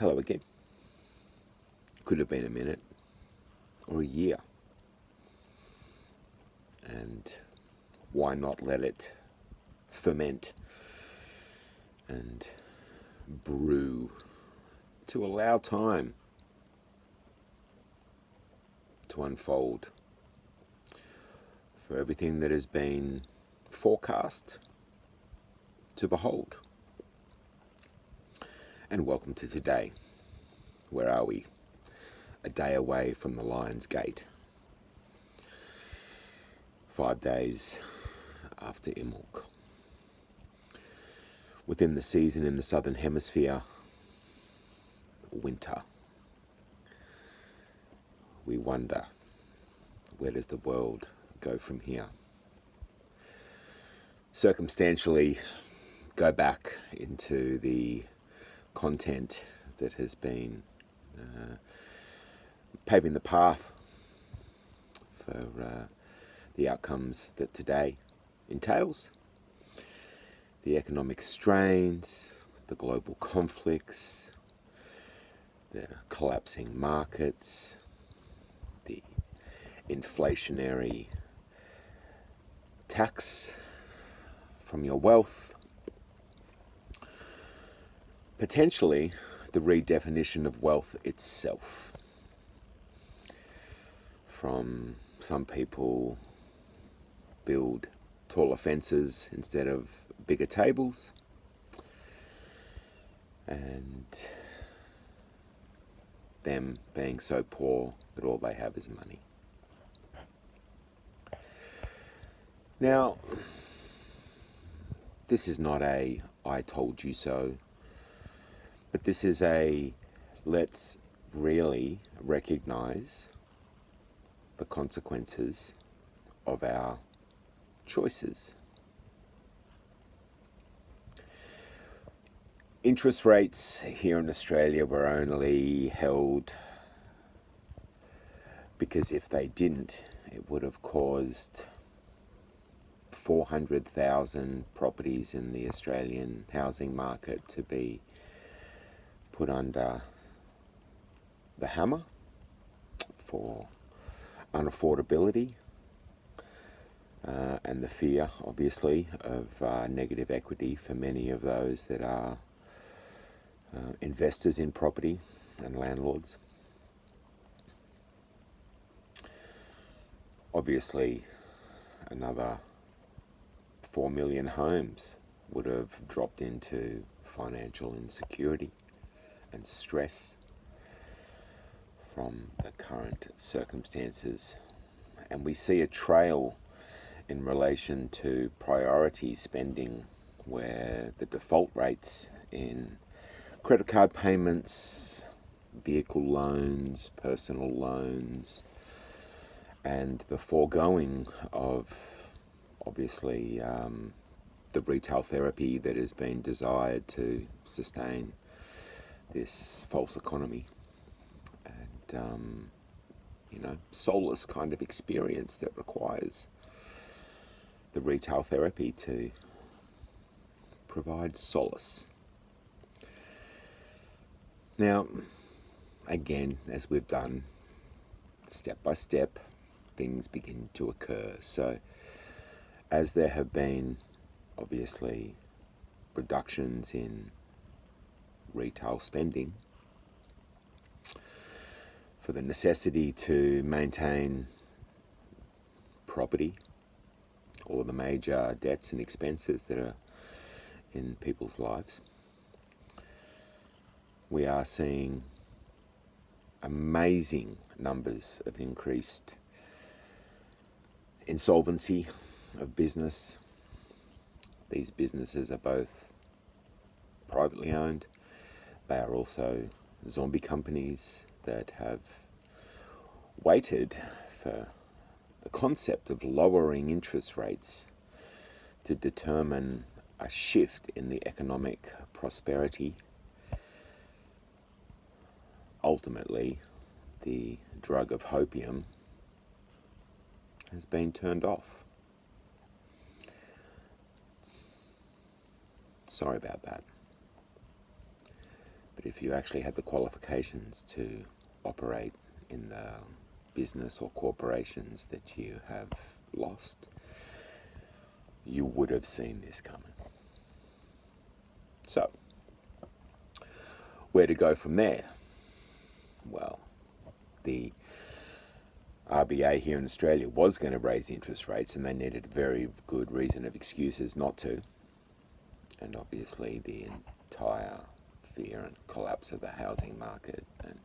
Hello again. Could have been a minute or a year. And why not let it ferment and brew to allow time to unfold for everything that has been forecast to behold. And welcome to today. Where are we? A day away from the Lion's Gate. 5 days after Imbolc. Within the season in the Southern Hemisphere, winter. We wonder, where does the world go from here? Circumstantially, go back into the content that has been paving the path for the outcomes that today entails. The economic strains, the global conflicts, the collapsing markets, the inflationary tax from your wealth, potentially the redefinition of wealth itself. From some people build taller fences instead of bigger tables, and them being so poor that all they have is money. Now, this is not a I told you so, but this is a let's really recognize the consequences of our choices. Interest rates here in Australia were only held because if they didn't, it would have caused 400,000 properties in the Australian housing market to be put under the hammer for unaffordability and the fear, obviously, of negative equity for many of those that are investors in property and landlords. Obviously, another 4 million homes would have dropped into financial insecurity and stress from the current circumstances. And we see a trail in relation to priority spending, where the default rates in credit card payments, vehicle loans, personal loans, and the foregoing of, obviously, the retail therapy that has been desired to sustain this false economy and, soulless kind of experience that requires the retail therapy to provide solace. Now, again, as we've done, step by step, things begin to occur. So, as there have been, obviously, reductions in retail spending for the necessity to maintain property or the major debts and expenses that are in people's lives, we are seeing amazing numbers of increased insolvency of business. These businesses are both privately owned. They are also zombie companies that have waited for the concept of lowering interest rates to determine a shift in the economic prosperity. Ultimately, the drug of hopium has been turned off. Sorry about that. But if if you actually had the qualifications to operate in the business or corporations that you have lost, you would have seen this coming. So, where to go from there? Well, the RBA here in Australia was going to raise interest rates, and they needed a very good reason of excuses not to. And obviously the entire fear and collapse of the housing market and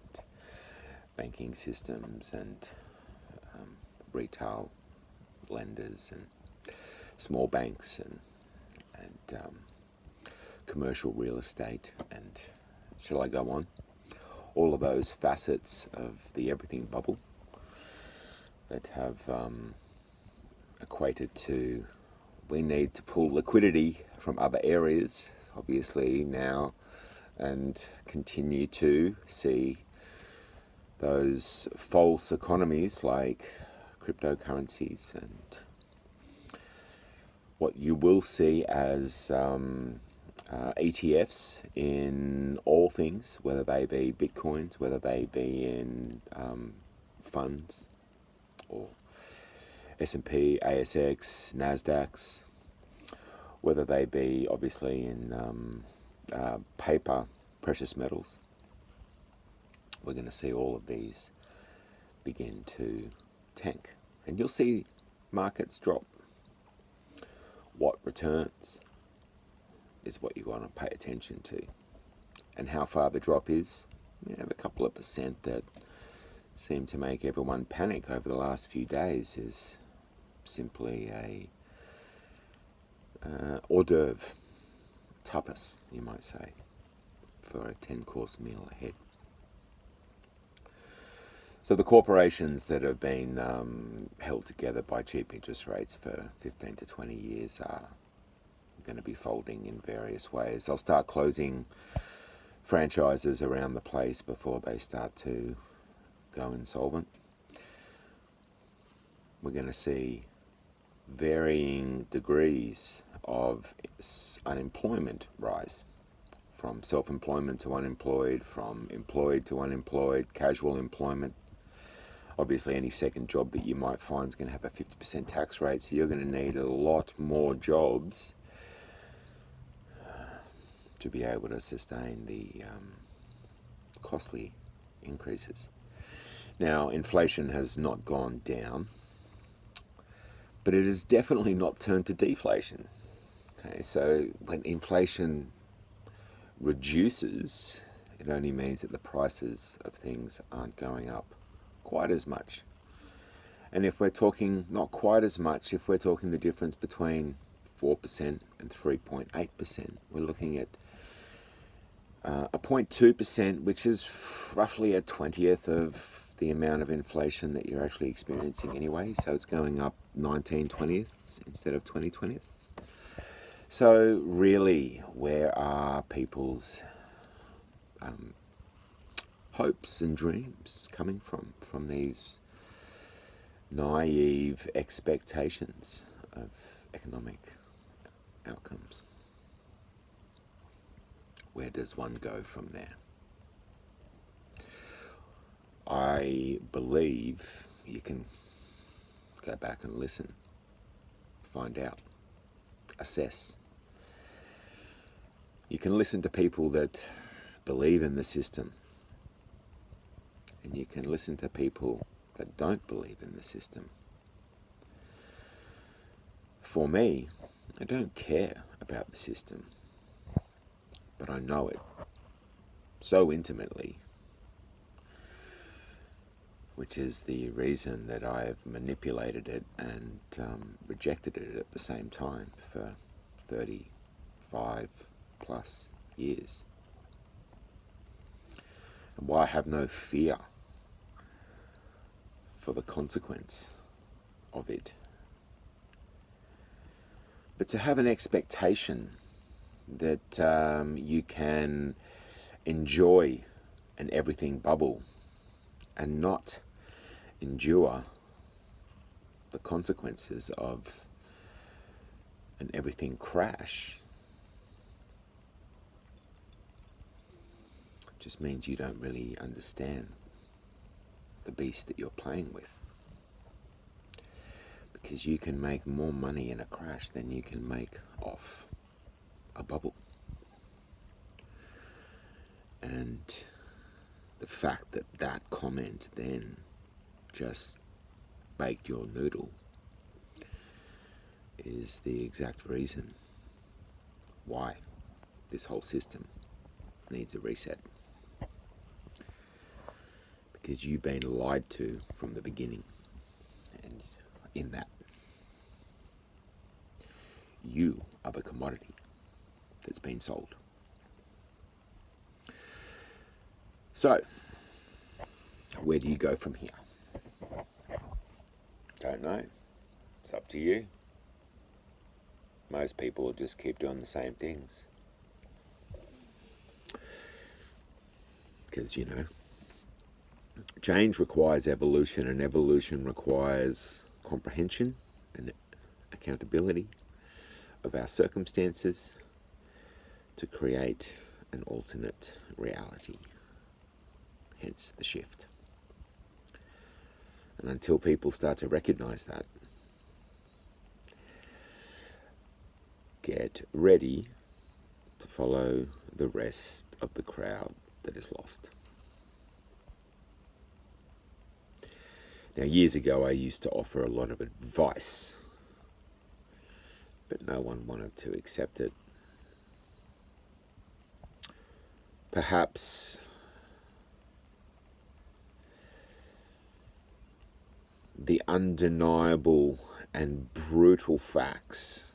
banking systems and retail lenders and small banks and commercial real estate, and shall I go on? All of those facets of the everything bubble that have equated to, we need to pull liquidity from other areas, obviously now, and continue to see those false economies like cryptocurrencies and what you will see as ETFs in all things, whether they be bitcoins, whether they be in funds or S&P, ASX, NASDAQs, whether they be obviously in paper, precious metals. We're going to see all of these begin to tank, and you'll see markets drop. What returns is what you're going to pay attention to, and how far the drop is. You have a couple of percent that seem to make everyone panic over the last few days is simply a hors d'oeuvre, tapas, you might say, for a 10-course meal ahead. So the corporations that have been held together by cheap interest rates for 15 to 20 years are going to be folding in various ways. They'll start closing franchises around the place before they start to go insolvent. We're going to see varying degrees of unemployment rise, from self-employment to unemployed, from employed to unemployed, casual employment. Obviously, any second job that you might find is going to have a 50% tax rate, so you're going to need a lot more jobs to be able to sustain the costly increases. Now, inflation has not gone down, but it has definitely not turned to deflation. Okay, so when inflation reduces, it only means that the prices of things aren't going up quite as much. And if we're talking not quite as much, if we're talking the difference between 4% and 3.8%, we're looking at a 0.2%, which is roughly a 20th of the amount of inflation that you're actually experiencing anyway. So it's going up 19 20ths instead of 20 20ths. So really, where are people's hopes and dreams coming from these naive expectations of economic outcomes? Where does one go from there? I believe you can go back and listen, find out, assess. You can listen to people that believe in the system, and you can listen to people that don't believe in the system. For me, I don't care about the system, but I know it so intimately, which is the reason that I've manipulated it and rejected it at the same time for 35 plus years. And why I have no fear for the consequence of it. But to have an expectation that you can enjoy an everything bubble and not endure the consequences of an everything crash just means you don't really understand the beast that you're playing with. Because you can make more money in a crash than you can make off a bubble. And the fact that that comment then just baked your noodle is the exact reason why this whole system needs a reset. Because you've been lied to from the beginning. And in that, you are the commodity that's been sold. So, where do you go from here? Don't know. It's up to you. Most people just keep doing the same things. Because, change requires evolution, and evolution requires comprehension and accountability of our circumstances to create an alternate reality. Hence the shift. And until people start to recognize that, get ready to follow the rest of the crowd that is lost. Now, years ago, I used to offer a lot of advice, but no one wanted to accept it. Perhaps the undeniable and brutal facts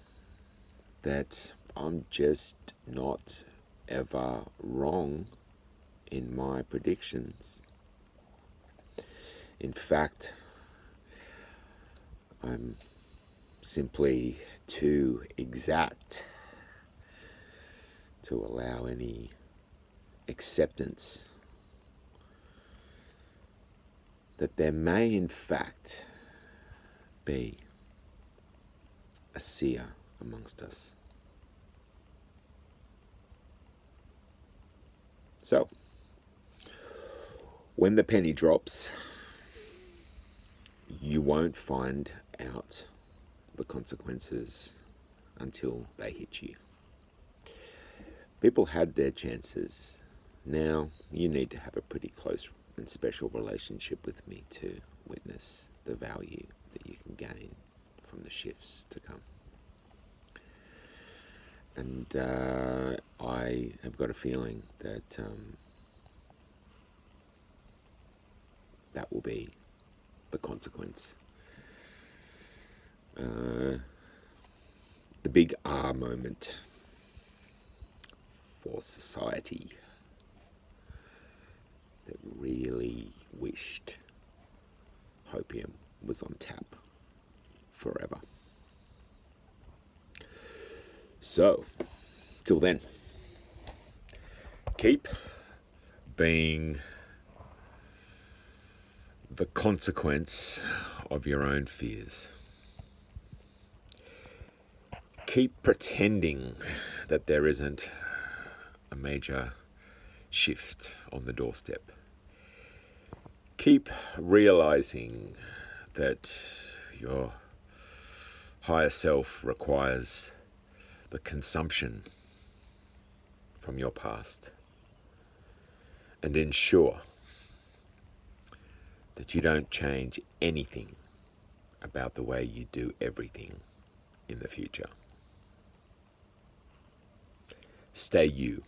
that I'm just not ever wrong in my predictions. In fact, I'm simply too exact to allow any acceptance that there may in fact be a seer amongst us. So, when the penny drops, you won't find out the consequences until they hit you. People had their chances. Now you need to have a pretty close and special relationship with me to witness the value that you can gain from the shifts to come. And I have got a feeling that that will be the consequence. The big R moment for society that really wished hopium was on tap forever. So, till then, keep being the consequence of your own fears. Keep pretending that there isn't a major shift on the doorstep. Keep realizing that your higher self requires the consumption from your past, and ensure that you don't change anything about the way you do everything in the future. Stay you.